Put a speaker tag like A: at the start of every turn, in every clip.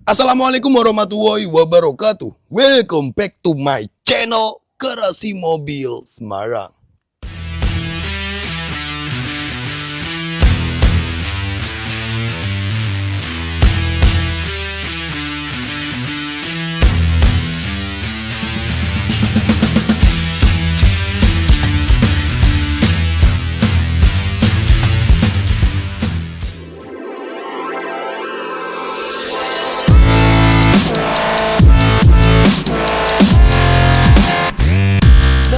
A: Assalamualaikum warahmatullahi wabarakatuh. Welcome back to my channel Garasi Mobil Semarang.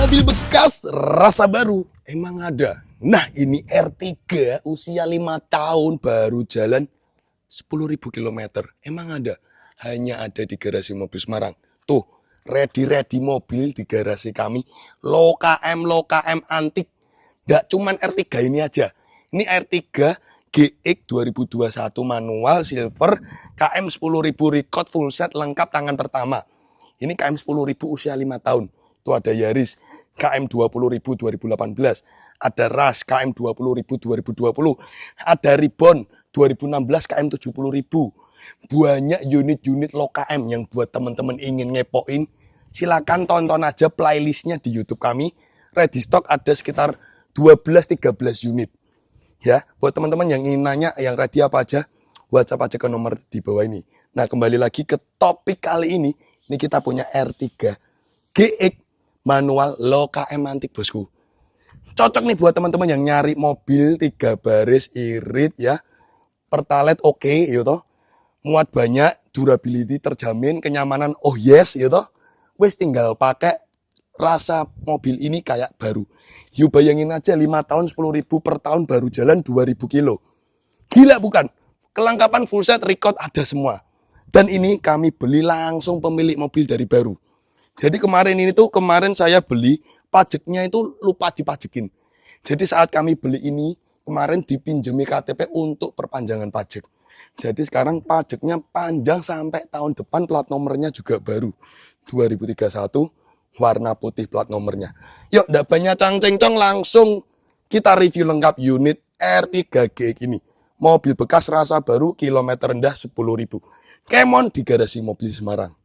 A: Mobil bekas rasa baru emang ada. Nah, ini R3 usia 5 tahun baru jalan 10.000 km. Emang ada. Hanya ada di Garasi Mobil Semarang. Tuh, ready mobil di garasi kami. Low KM antik. Nggak cuman R3 ini aja. Ini R3 GX 2021 manual silver KM 10.000 record full set lengkap tangan pertama. Ini KM 10.000 usia 5 tahun. Tuh ada Yaris KM 20.000 2018, ada Rush KM 20.000 2020, ada Ribbon 2016 KM 70.000. Banyak unit-unit low KM yang buat teman-teman ingin ngepoin, silakan tonton aja playlistnya di YouTube kami. Ready stock ada sekitar 12-13 unit. Ya, buat teman-teman yang ingin nanya yang ready apa aja, WhatsApp aja ke nomor di bawah ini. Nah, kembali lagi ke topik kali ini. Ini kita punya R3 GX manual low KM antik, bosku. Cocok nih buat teman-teman yang nyari mobil 3 baris irit ya. Pertalite oke, ya toh. Muat banyak, durability terjamin, kenyamanan oh yes, ya toh. Wes tinggal pakai, rasa mobil ini kayak baru. Yuk bayangin aja 5 tahun 10.000 per tahun baru jalan 2.000 kilo. Gila bukan? Kelengkapan full set record ada semua. Dan ini kami beli langsung pemilik mobil dari baru. Jadi kemarin saya beli, pajaknya itu lupa dipajekin. Jadi saat kami beli ini, kemarin dipinjemi KTP untuk perpanjangan pajak. Jadi sekarang pajaknya panjang sampai tahun depan, plat nomornya juga baru. 2031, warna putih plat nomornya. Yuk, ndak banyak cang-cengcong, langsung kita review lengkap unit R3 GX ini. Mobil bekas rasa baru, kilometer rendah 10.000. Kemon di Garasi Mobil Semarang.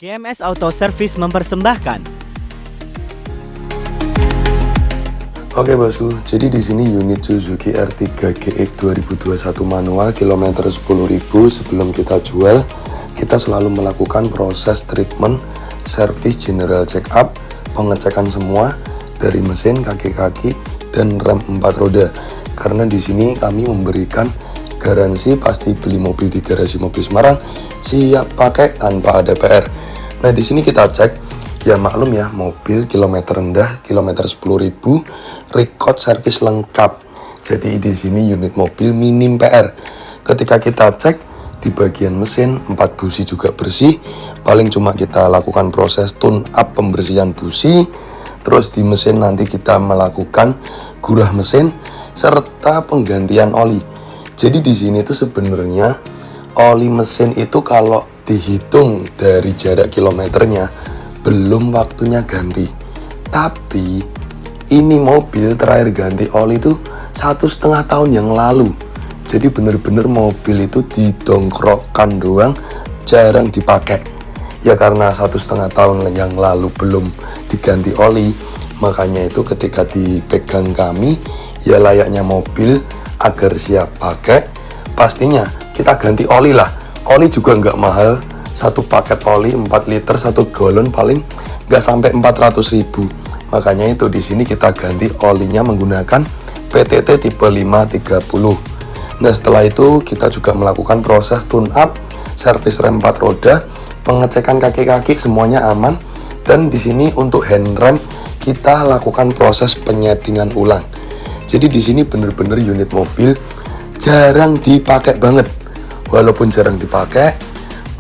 B: GMS Auto Service mempersembahkan.
A: Oke bosku, jadi di sini unit Suzuki R3 GX 2021 manual kilometer 10.000 sebelum kita jual, kita selalu melakukan proses treatment, service, general check up, pengecekan semua dari mesin, kaki-kaki, dan rem 4 roda. Karena di sini kami memberikan garansi pasti beli mobil di Garasi Mobil Semarang siap pakai tanpa ada PR. Nah di sini kita cek, ya maklum ya mobil kilometer rendah, kilometer 10.000, record service lengkap. Jadi di sini unit mobil minim PR. Ketika kita cek di bagian mesin 4 busi juga bersih, paling cuma kita lakukan proses tune up pembersihan busi. Terus di mesin nanti kita melakukan gurah mesin serta penggantian oli. Jadi di sini tuh sebenarnya oli mesin itu kalau dihitung dari jarak kilometernya belum waktunya ganti. Tapi ini mobil terakhir ganti oli itu 1,5 tahun yang lalu. Jadi bener-bener mobil itu didongkrokkan doang, jarang dipakai. Ya karena 1,5 tahun yang lalu belum diganti oli, makanya itu ketika dipegang kami, ya layaknya mobil agar siap pakai, pastinya kita ganti oli lah. Oli juga nggak mahal, satu paket oli 4 liter 1 galon paling nggak sampai 400.000. Makanya itu di sini kita ganti olinya menggunakan PTT tipe 530. Nah setelah itu kita juga melakukan proses tune up, servis rem 4 roda, pengecekan kaki-kaki semuanya aman. Dan di sini untuk hand rem kita lakukan proses penyettingan ulang. Jadi di sini bener-bener unit mobil jarang dipakai banget. Walaupun jarang dipakai,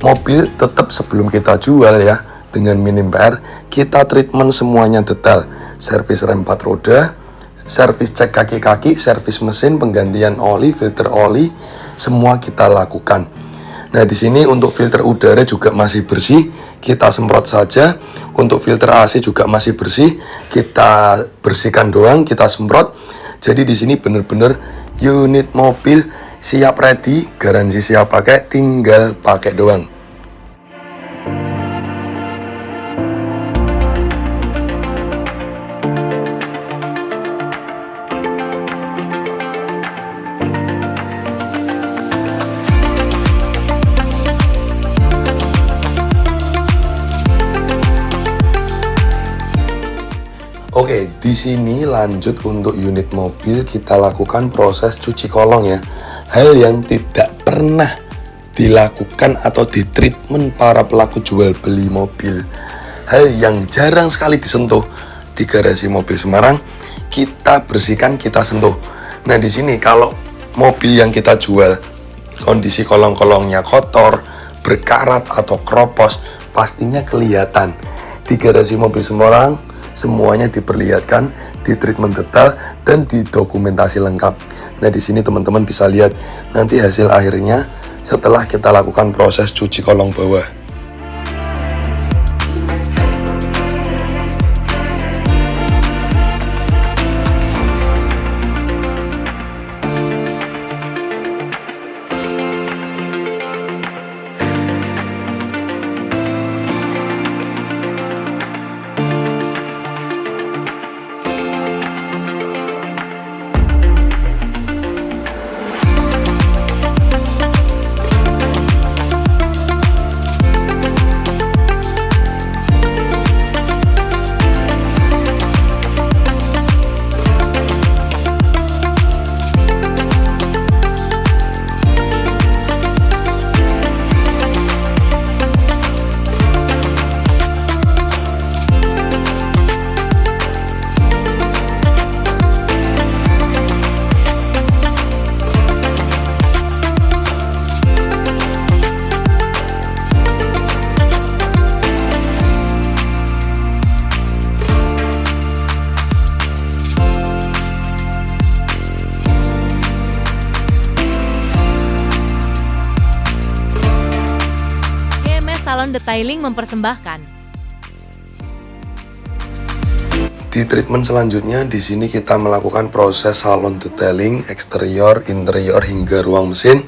A: mobil tetap sebelum kita jual ya, dengan minim PR, kita treatment semuanya detail. Servis rem 4 roda, servis cek kaki-kaki, servis mesin, penggantian oli, filter oli, semua kita lakukan. Nah, di sini untuk filter udara juga masih bersih, kita semprot saja. Untuk filter AC juga masih bersih, kita bersihkan doang, kita semprot. Jadi di sini bener-bener unit mobil siap ready, garansi siap pakai, tinggal pakai doang. Oke, di sini lanjut untuk unit mobil kita lakukan proses cuci kolong ya. Hal yang tidak pernah dilakukan atau ditreatment para pelaku jual beli mobil. Hal yang jarang sekali disentuh di garasi mobil Semarang, kita bersihkan, kita sentuh. Nah, di sini kalau mobil yang kita jual kondisi kolong-kolongnya kotor, berkarat atau kropos, pastinya kelihatan. Di garasi mobil Semarang semuanya diperlihatkan, di treatment detail dan didokumentasi lengkap. Nah, di sini teman-teman bisa lihat nanti hasil akhirnya setelah kita lakukan proses cuci kolong bawah.
C: Salon Detailing mempersembahkan.
A: Di treatment selanjutnya, di sini kita melakukan proses salon detailing eksterior, interior hingga ruang mesin.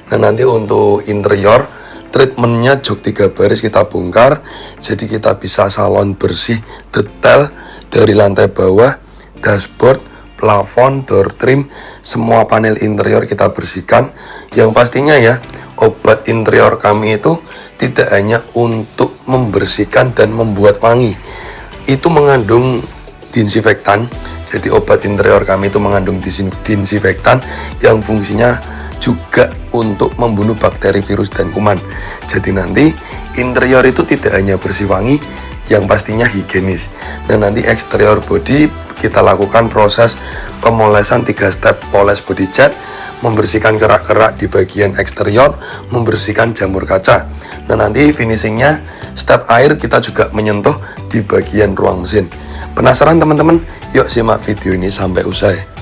A: Nah, nanti untuk interior treatmentnya jok 3 baris kita bongkar, jadi kita bisa salon bersih detail dari lantai bawah, dashboard, plafon, door trim, semua panel interior kita bersihkan. Yang pastinya ya, obat interior kami itu tidak hanya untuk membersihkan dan membuat wangi, itu mengandung disinfektan. Jadi obat interior kami itu mengandung disinfektan yang fungsinya juga untuk membunuh bakteri, virus, dan kuman. Jadi nanti interior itu tidak hanya bersih wangi, yang pastinya higienis. Nah, nanti eksterior body kita lakukan proses pemolesan 3 step, poles body cat, membersihkan kerak-kerak di bagian eksterior, membersihkan jamur kaca. Nah, nanti finishingnya step air kita juga menyentuh di bagian ruang mesin. Penasaran teman-teman? Yuk simak video ini sampai usai.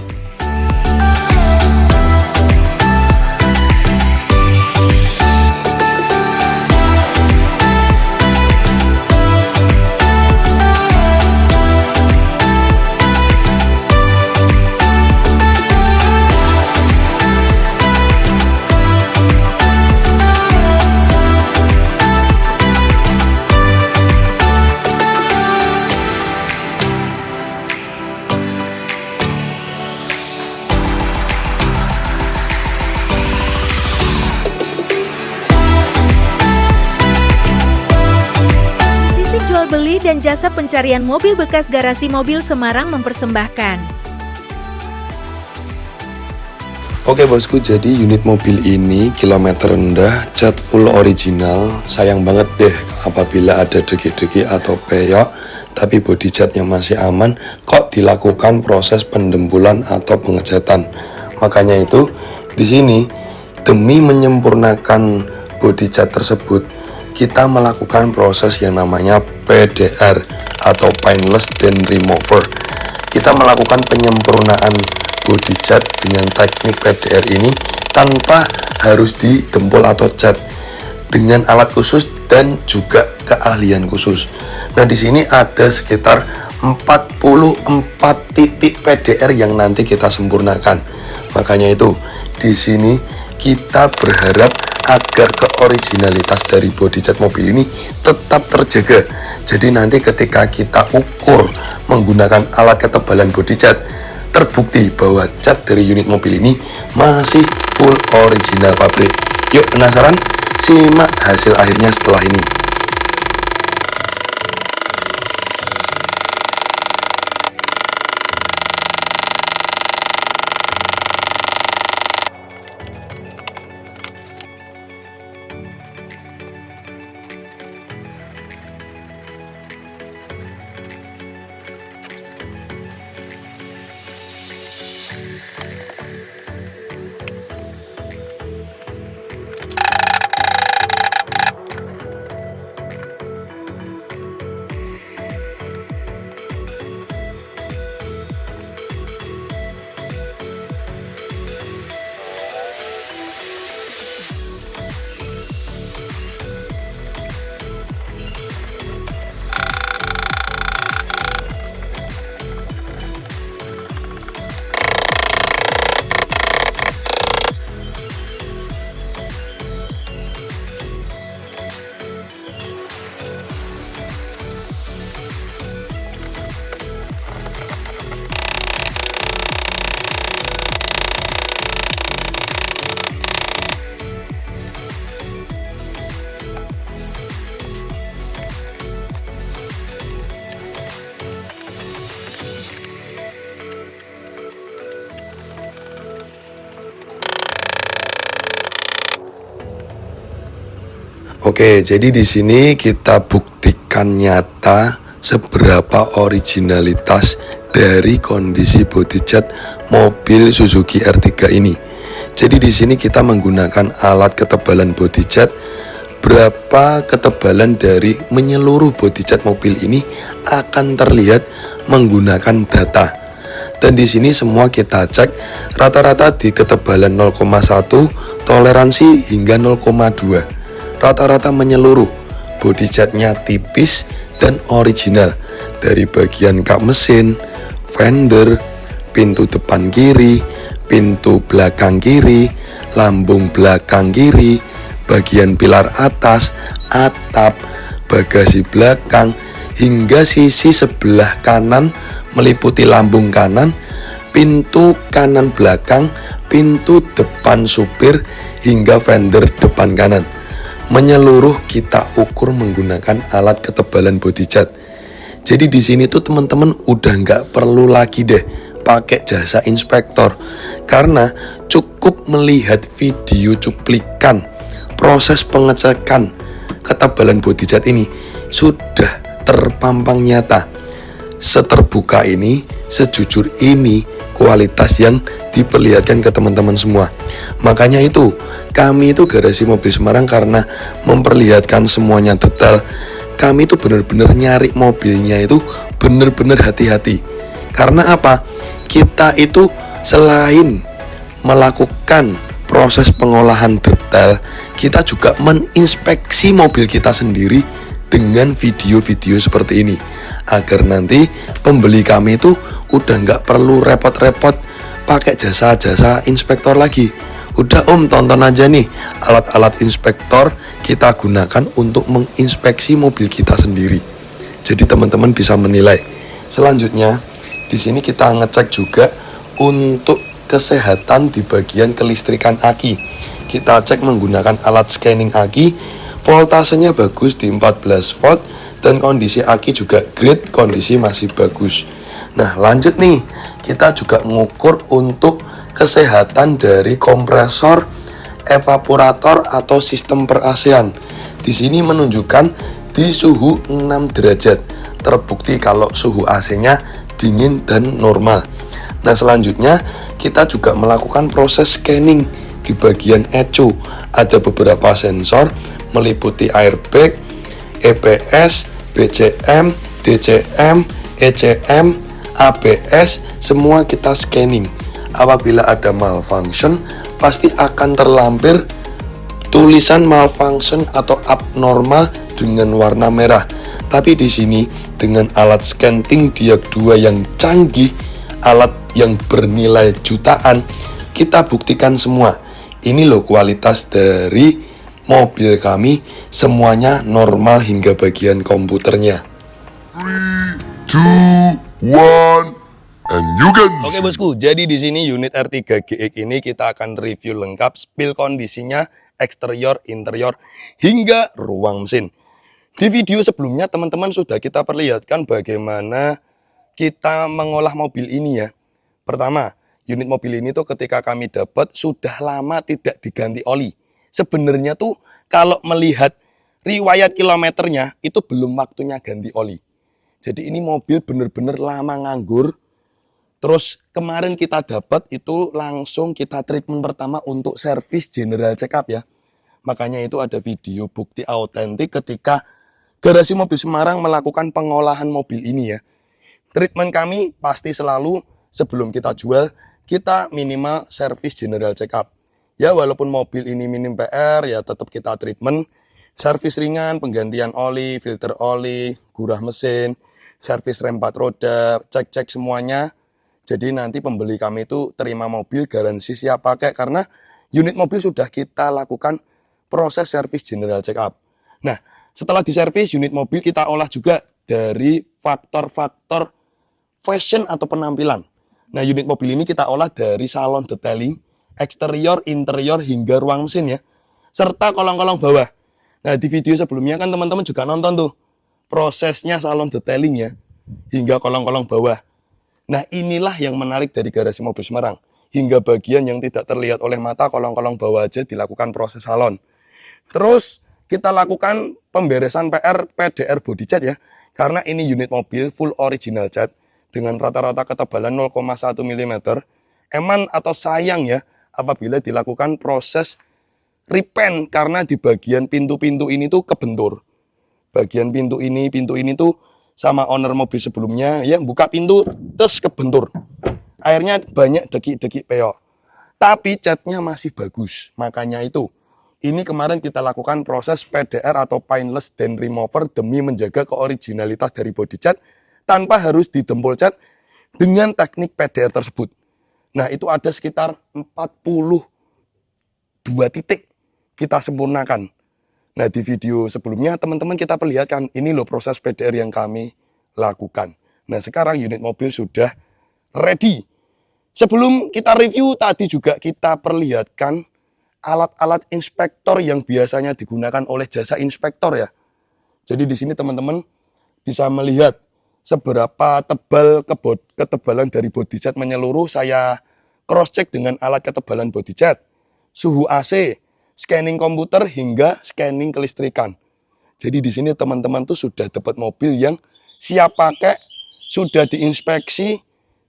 C: Jual beli dan jasa pencarian mobil bekas garasi mobil Semarang mempersembahkan.
A: Oke bosku, jadi unit mobil ini kilometer rendah, cat full original. Sayang banget deh apabila ada degi-degi atau peyok, tapi body catnya masih aman, kok dilakukan proses pendembulan atau pengecatan. Makanya itu di sini demi menyempurnakan body cat tersebut, kita melakukan proses yang namanya PDR atau Paintless Dent Remover. Kita melakukan penyempurnaan body cat dengan teknik PDR ini tanpa harus didempul atau cat, dengan alat khusus dan juga keahlian khusus. Nah, di sini ada sekitar 44 titik PDR yang nanti kita sempurnakan. Makanya itu di sini kita berharap agar keoriginalitas dari body cat mobil ini tetap terjaga. Jadi nanti ketika kita ukur menggunakan alat ketebalan body cat, terbukti bahwa cat dari unit mobil ini masih full original pabrik. Yuk, penasaran? Simak hasil akhirnya setelah ini. Oke, jadi di sini kita buktikan nyata seberapa originalitas dari kondisi body cat mobil Suzuki R3 ini. Jadi di sini kita menggunakan alat ketebalan body cat. Berapa ketebalan dari menyeluruh body cat mobil ini akan terlihat menggunakan data. Dan di sini semua kita cek rata-rata di ketebalan 0,1, toleransi hingga 0,2. Rata-rata menyeluruh, body catnya tipis dan original. Dari bagian kap mesin, fender, pintu depan kiri, pintu belakang kiri, lambung belakang kiri, bagian pilar atas, atap, bagasi belakang, hingga sisi sebelah kanan meliputi lambung kanan, pintu kanan belakang, pintu depan supir, hingga fender depan kanan. Menyeluruh kita ukur menggunakan alat ketebalan body cat. Jadi di sini tuh teman-teman udah nggak perlu lagi deh pakai jasa inspektor, karena cukup melihat video cuplikan proses pengecekan ketebalan body cat ini sudah terpampang nyata. Seterbuka ini, sejujur ini kualitas yang diperlihatkan ke teman-teman semua. Makanya itu kami itu Garasi Mobil Semarang, karena memperlihatkan semuanya detail, kami itu benar-benar nyari mobilnya itu benar-benar hati-hati. Karena apa? Kita itu selain melakukan proses pengolahan detail, kita juga meninspeksi mobil kita sendiri dengan video-video seperti ini, agar nanti pembeli kami itu udah nggak perlu repot-repot pakai jasa-jasa inspektor lagi. Udah tonton aja nih alat-alat inspektor kita gunakan untuk menginspeksi mobil kita sendiri. Jadi teman-teman bisa menilai. Selanjutnya di sini kita ngecek juga untuk kesehatan di bagian kelistrikan aki. Kita cek menggunakan alat scanning aki, voltasenya bagus di 14 volt dan kondisi aki juga great, kondisi masih bagus. Nah, lanjut nih, kita juga ngukur untuk kesehatan dari kompresor, evaporator atau sistem per-AC-an. Di sini menunjukkan di suhu 6 derajat. Terbukti kalau suhu AC-nya dingin dan normal. Nah, selanjutnya kita juga melakukan proses scanning di bagian ECU. Ada beberapa sensor meliputi airbag, EPS, BCM, DCM, ECM, ABS, semua kita scanning. Apabila ada malfunction, pasti akan terlampir tulisan malfunction atau abnormal dengan warna merah. Tapi di sini dengan alat scanning diag 2 yang canggih, alat yang bernilai jutaan, kita buktikan semua Ini loh kualitas dari mobil kami, semuanya normal hingga bagian komputernya.
D: 3, 2, 1, and you can.
A: Oke bosku, jadi di sini unit R3 GX ini kita akan review lengkap spill kondisinya, eksterior, interior, hingga ruang mesin. Di video sebelumnya teman-teman sudah kita perlihatkan bagaimana kita mengolah mobil ini ya. Pertama, unit mobil ini tuh ketika kami dapat sudah lama tidak diganti oli. Sebenarnya tuh kalau melihat riwayat kilometernya itu belum waktunya ganti oli. Jadi ini mobil bener-bener lama nganggur. Terus kemarin kita dapat itu langsung kita treatment pertama untuk servis general check up ya. Makanya itu ada video bukti autentik ketika Garasi Mobil Semarang melakukan pengolahan mobil ini ya. Treatment kami pasti selalu sebelum kita jual, kita minimal servis general check up. Ya walaupun mobil ini minim PR ya tetap kita treatment. Servis ringan, penggantian oli, filter oli, gurah mesin, servis rem 4 roda, cek-cek semuanya. Jadi nanti pembeli kami itu terima mobil garansi siap pakai karena unit mobil sudah kita lakukan proses servis general check up. Nah, setelah diservis unit mobil kita olah juga dari faktor-faktor fashion atau penampilan. Nah, unit mobil ini kita olah dari salon detailing, eksterior, interior, hingga ruang mesin ya. Serta kolong-kolong bawah. Nah, di video sebelumnya kan teman-teman juga nonton tuh prosesnya salon detailing ya, hingga kolong-kolong bawah. Nah, inilah yang menarik dari Garasi Mobil Semarang. Hingga bagian yang tidak terlihat oleh mata, kolong-kolong bawah aja dilakukan proses salon. Terus kita lakukan pemberesan PR PDR body cat ya. Karena ini unit mobil full original cat dengan rata-rata ketebalan 0,1 mm. Eman atau sayang ya apabila dilakukan proses repaint karena di bagian pintu-pintu ini tuh kebentur. Bagian pintu ini tuh sama owner mobil sebelumnya ya buka pintu terus kebentur. Akhirnya banyak dekik-dekik peok. Tapi catnya masih bagus. Makanya itu ini kemarin kita lakukan proses PDR atau paintless dent remover demi menjaga keoriginalitas dari body cat tanpa harus didempul cat dengan teknik PDR tersebut. Nah, itu ada sekitar 42 titik kita sempurnakan. Nah, di video sebelumnya teman-teman kita perlihatkan ini loh proses PDR yang kami lakukan. Nah, sekarang unit mobil sudah ready. Sebelum kita review tadi juga kita perlihatkan alat-alat inspektor yang biasanya digunakan oleh jasa inspektor ya. Jadi di sini teman-teman bisa melihat seberapa tebal ketebalan dari body cat menyeluruh. Saya cross check dengan alat ketebalan body cat, suhu AC, scanning komputer hingga scanning kelistrikan. Jadi di sini teman-teman tuh sudah dapat mobil yang siap pakai, sudah diinspeksi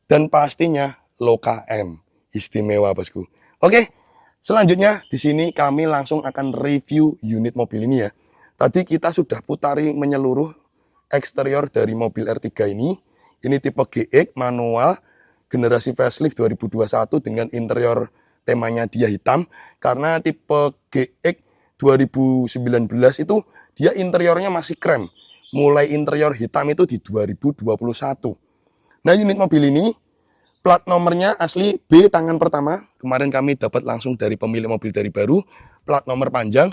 A: dan pastinya low KM. Istimewa bosku. Oke. Selanjutnya di sini kami langsung akan review unit mobil ini ya. Tadi kita sudah putari menyeluruh eksterior dari mobil R3 ini. Ini tipe GX manual generasi facelift 2021 dengan interior temanya dia hitam. Karena tipe GX 2019 itu dia interiornya masih krem. Mulai interior hitam itu di 2021. Nah, unit mobil ini plat nomornya asli B tangan pertama. Kemarin kami dapat langsung dari pemilik mobil dari baru. Plat nomor panjang.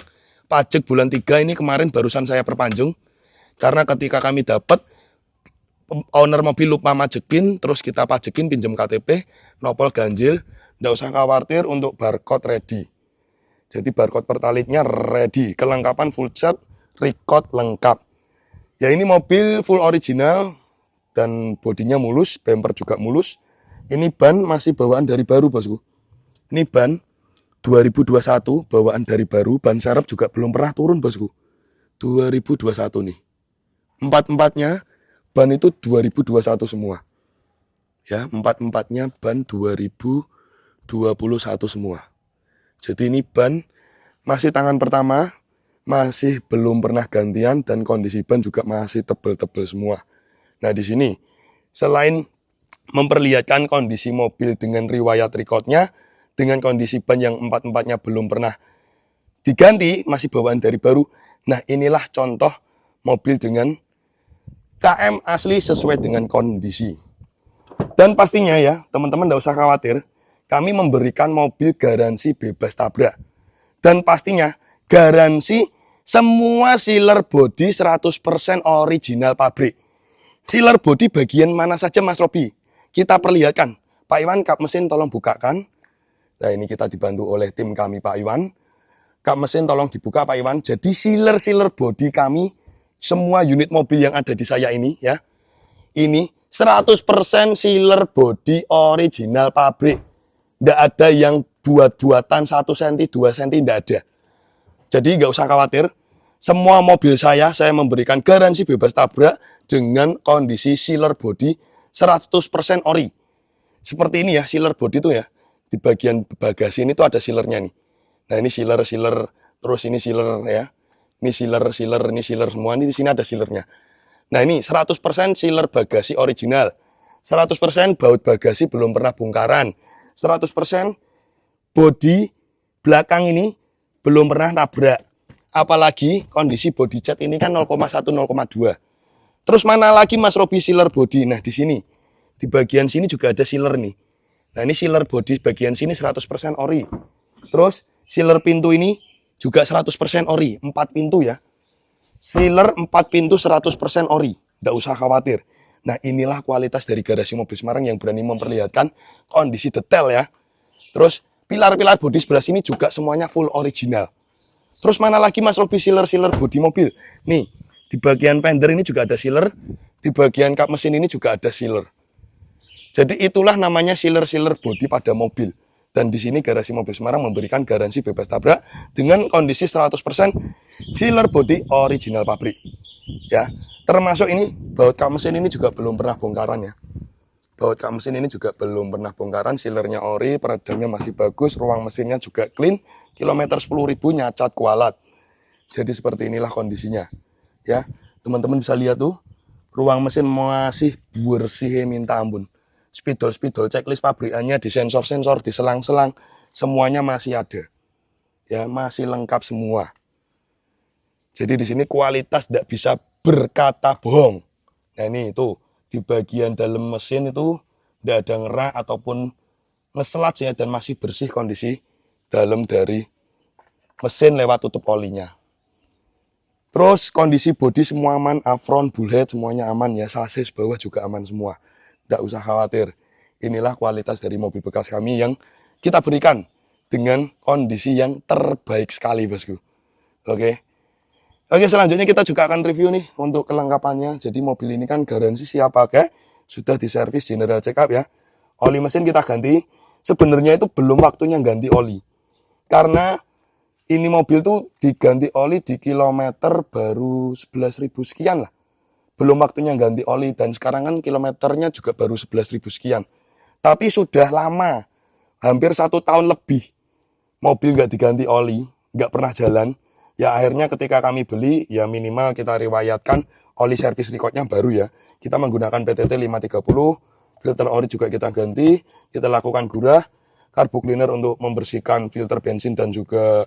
A: Pajak bulan 3 ini kemarin barusan saya perpanjang. Karena ketika kami dapat owner mobil lupa majekin. Terus kita pajekin pinjam KTP. Nopol ganjil. Nggak usah khawatir untuk barcode ready. Jadi barcode pertalitnya ready. Kelengkapan full set. Record lengkap. Ya ini mobil full original. Dan bodinya mulus. Bumper juga mulus. Ini ban masih bawaan dari baru bosku. Ini ban 2021 bawaan dari baru. Ban serep juga belum pernah turun bosku. 2021 nih. Empat-empatnya ban itu 2021 semua. Ya, empat-empatnya ban 2021 semua. Jadi ini ban masih tangan pertama. Masih belum pernah gantian dan kondisi ban juga masih tebel-tebel semua. Nah di sini selain memperlihatkan kondisi mobil dengan riwayat recordnya, dengan kondisi ban yang empat-empatnya belum pernah diganti, masih bawaan dari baru. Nah inilah contoh mobil dengan KM asli sesuai dengan kondisi. Dan pastinya ya, teman-teman tidak usah khawatir, kami memberikan mobil garansi bebas tabrak. Dan pastinya garansi semua sealer body 100% original pabrik. Sealer body bagian mana saja Mas Robi? Kita perlihatkan. Pak Iwan, kap mesin tolong bukakan. Nah ini kita dibantu oleh tim kami Pak Iwan. Kap mesin tolong dibuka Pak Iwan. Jadi sealer body kami, semua unit mobil yang ada di saya ini ya. Ini 100% sealer body original pabrik. Nggak ada yang buat-buatan 1 cm, 2 cm, nggak ada. Jadi nggak usah khawatir. Semua mobil saya memberikan garansi bebas tabrak dengan kondisi sealer body 100% ori. Seperti ini ya, sealer body itu ya. Di bagian bagasi ini tuh ada sealernya nih. Nah ini sealer, terus ini sealer ya. Ini sealer, ini sealer semua. Ini di sini ada sealernya. Nah ini 100% sealer bagasi original. 100% baut bagasi belum pernah bongkaran. 100% bodi belakang ini belum pernah nabrak. Apalagi kondisi body cat ini kan 0,1, 0,2. Terus mana lagi Mas Robi sealer body? Nah di sini. Di bagian sini juga ada sealer nih. Nah ini sealer body bagian sini 100% ori. Terus sealer pintu ini juga 100% ori. 4 pintu ya. Sealer 4 pintu 100% ori. Nggak usah khawatir. Nah inilah kualitas dari garasi mobil Semarang yang berani memperlihatkan kondisi detail ya. Terus pilar-pilar bodi sebelah sini juga semuanya full original. Terus mana lagi Mas Robi sealer bodi mobil? Nih di bagian fender ini juga ada sealer. Di bagian kap mesin ini juga ada sealer. Jadi itulah namanya sealer bodi pada mobil. Dan di sini garasi mobil Semarang memberikan garansi bebas tabrak dengan kondisi 100% sealer bodi original pabrik. Ya. Termasuk ini, baut kap mesin ini juga belum pernah bongkaran ya. Baut kap mesin ini juga belum pernah bongkaran, sealernya ori, peredamnya masih bagus, ruang mesinnya juga clean, kilometer 10.000 nyacat kualat. Jadi seperti inilah kondisinya. Ya, teman-teman bisa lihat tuh, ruang mesin masih bersih minta ampun. Spidol, checklist pabrikannya di sensor, di selang-selang, semuanya masih ada. Ya, masih lengkap semua. Jadi di sini kualitas tidak bisa berkata bohong. Nah ini itu di bagian dalam mesin itu tidak ada ngerah ataupun ngeselat ya, dan masih bersih kondisi dalam dari mesin lewat tutup olinya. Terus kondisi bodi semua aman, apron, bullhead semuanya aman ya, sasis bawah juga aman semua. Tidak usah khawatir. Inilah kualitas dari mobil bekas kami yang kita berikan dengan kondisi yang terbaik sekali bosku. Oke. Oke, selanjutnya kita juga akan review nih untuk kelengkapannya. Jadi mobil ini kan garansi siap pakai, sudah diservis general check up ya. Oli mesin kita ganti. Sebenarnya itu belum waktunya ganti oli. Karena ini mobil tuh diganti oli di kilometer baru 11.000 sekian lah. Belum waktunya ganti oli dan sekarang kan kilometernya juga baru 11.000 sekian. Tapi sudah lama, hampir 1 tahun lebih. Mobil nggak diganti oli, nggak pernah jalan. Ya akhirnya ketika kami beli, ya minimal kita riwayatkan oli servis recordnya baru ya. Kita menggunakan PTT 530, filter ori juga kita ganti, kita lakukan gurah, carbo cleaner untuk membersihkan filter bensin dan juga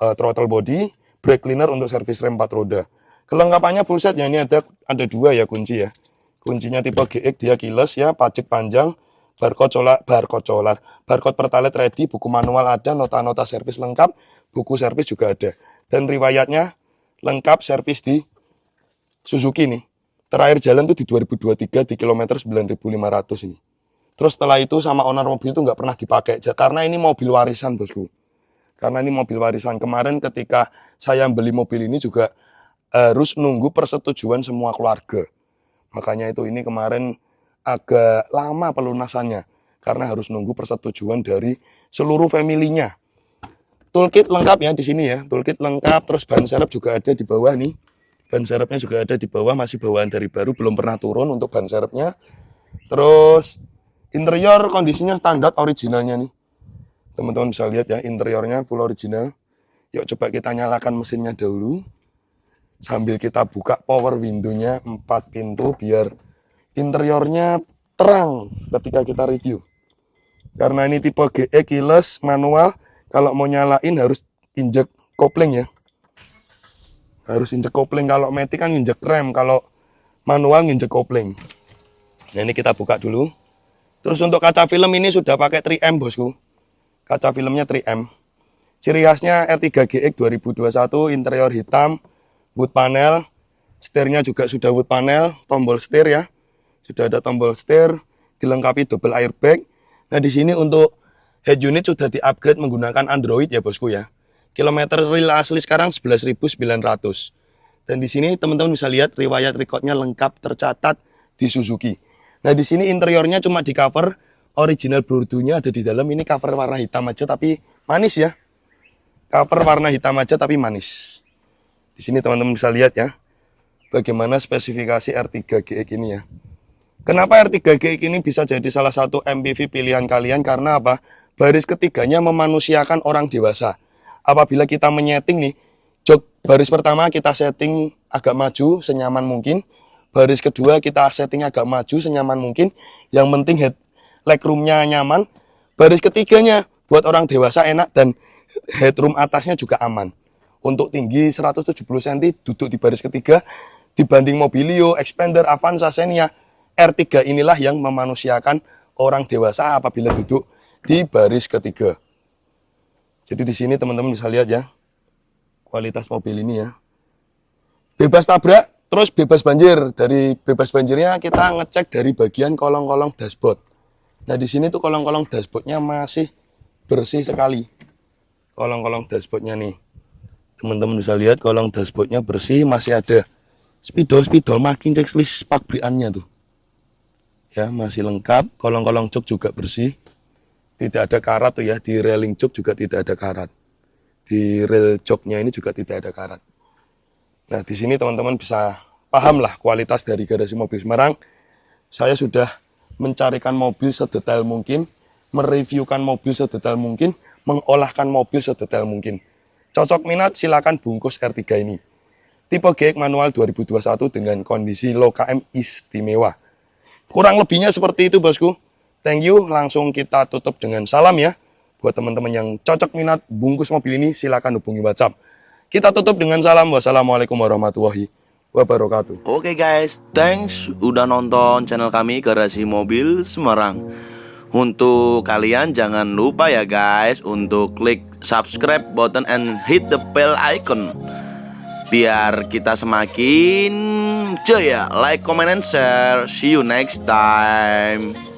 A: throttle body, brake cleaner untuk servis rem 4 roda. Kelengkapannya full set ya, ini ada 2 ya kunci ya. Kuncinya tipe GX, dia keyless ya, pajak panjang, barcode pertalite ready, buku manual ada, nota-nota servis lengkap, buku servis juga ada. Dan riwayatnya lengkap servis di Suzuki nih. Terakhir jalan tuh di 2023 di kilometer 9.500 ini. Terus setelah itu sama owner mobil tuh nggak pernah dipakai. Karena ini mobil warisan bosku. Karena ini mobil warisan. Kemarin ketika saya beli mobil ini juga harus nunggu persetujuan semua keluarga. Makanya itu ini kemarin agak lama pelunasannya. Karena harus nunggu persetujuan dari seluruh familinya. Toolkit lengkap ya di sini ya, toolkit lengkap, terus ban serep juga ada di bawah nih. Ban serepnya juga ada di bawah, masih bawaan dari baru, belum pernah turun untuk ban serepnya. Terus interior kondisinya standar originalnya nih. Teman-teman bisa lihat ya, interiornya full original. Yuk coba kita nyalakan mesinnya dahulu. Sambil kita buka power window-nya 4 pintu biar interiornya terang ketika kita review. Karena ini tipe GE keyless manual. Kalau mau nyalain harus injek kopling ya. Harus injek kopling. Kalau matic kan injek rem. Kalau manual injek kopling. Nah ini kita buka dulu. Terus untuk kaca film ini sudah pakai 3M bosku. Kaca filmnya 3M. Ciri khasnya R3 GX 2021, interior hitam, wood panel, setirnya juga sudah wood panel, tombol setir ya. Sudah ada tombol setir, dilengkapi double airbag. Nah di sini untuk head unit sudah di-upgrade menggunakan Android ya bosku ya. Kilometer real asli sekarang 11.900. Dan di sini teman-teman bisa lihat riwayat recordnya lengkap tercatat di Suzuki. Nah di sini interiornya cuma di cover, original Bordeaux-nya ada di dalam. Ini cover warna hitam aja tapi manis ya. Cover warna hitam aja tapi manis. Di sini teman-teman bisa lihat ya, bagaimana spesifikasi R3 GX ini ya. Kenapa R3 GX ini bisa jadi salah satu MPV pilihan kalian? Karena apa? Baris ketiganya memanusiakan orang dewasa. Apabila kita menyeting nih, jok baris pertama kita setting agak maju senyaman mungkin. Baris kedua kita setting agak maju senyaman mungkin. Yang penting legroomnya nyaman. Baris ketiganya buat orang dewasa enak dan headroom atasnya juga aman. Untuk tinggi 170 cm duduk di baris ketiga. Dibanding Mobilio, Expander, Avanza, Xenia, R3 inilah yang memanusiakan orang dewasa apabila duduk di baris ketiga. Jadi di sini teman-teman bisa lihat ya kualitas mobil ini ya. Bebas tabrak, terus bebas banjir. Dari bebas banjirnya kita ngecek dari bagian kolong-kolong dashboard. Nah di sini tuh kolong-kolong dashboardnya masih bersih sekali. Kolong-kolong dashboardnya nih, teman-teman bisa lihat kolong dashboardnya bersih, masih ada spidol makin checklist pabrikannya tuh. Ya masih lengkap. Kolong-kolong jok juga bersih. Tidak ada karat tuh ya, di railing jok juga tidak ada karat. Di rail joknya ini juga tidak ada karat. Nah di sini teman-teman bisa paham lah kualitas dari Garasi Mobil Semarang. Saya sudah mencarikan mobil sedetail mungkin, mereviewkan mobil sedetail mungkin, mengolahkan mobil sedetail mungkin. Cocok minat silakan bungkus R3 ini. Tipe GX manual 2021 dengan kondisi low KM istimewa. Kurang lebihnya seperti itu bosku. Thank you, langsung kita tutup dengan salam ya. Buat teman-teman yang cocok minat bungkus mobil ini silakan hubungi WhatsApp. Kita tutup dengan salam. Wassalamualaikum warahmatullahi wabarakatuh.
E: Oke guys, thanks udah nonton channel kami Garasi Mobil Semarang. Untuk kalian jangan lupa ya guys untuk klik subscribe button and hit the bell icon biar kita semakin jaya. Like, comment, and share. See you next time.